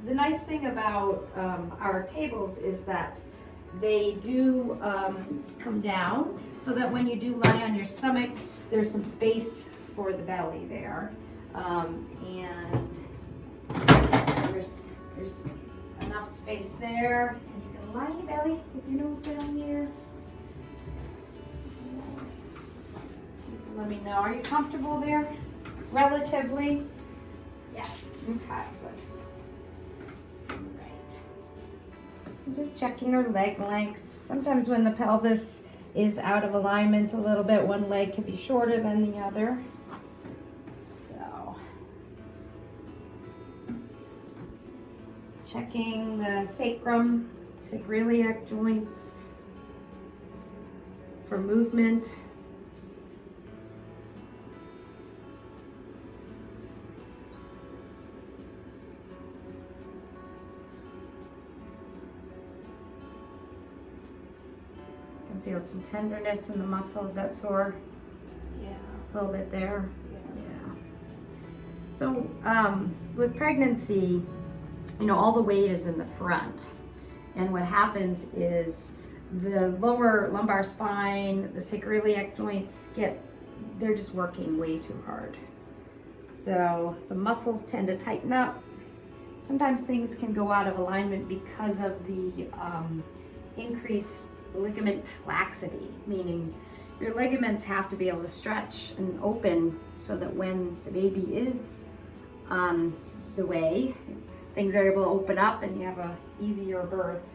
the nice thing about our tables is that they do come down so that when you do lie on your stomach, there's some space for the belly there. And there's enough space there. And you can lie on your belly with your nose down here. Let me know, are you comfortable there? Relatively? Yeah, okay, good. Right. I'm just checking her leg lengths. Sometimes when the pelvis is out of alignment a little bit, one leg can be shorter than the other. So, checking the sacrum, sacroiliac joints for movement. Feel some tenderness in the muscle. Is that sore? Yeah. A little bit there? Yeah. So with pregnancy, you know, all the weight is in the front. And what happens is the lower lumbar spine, the sacroiliac joints they're just working way too hard. So the muscles tend to tighten up. Sometimes things can go out of alignment because of the increased ligament laxity, meaning your ligaments have to be able to stretch and open so that when the baby is on the way, things are able to open up and you have a easier birth.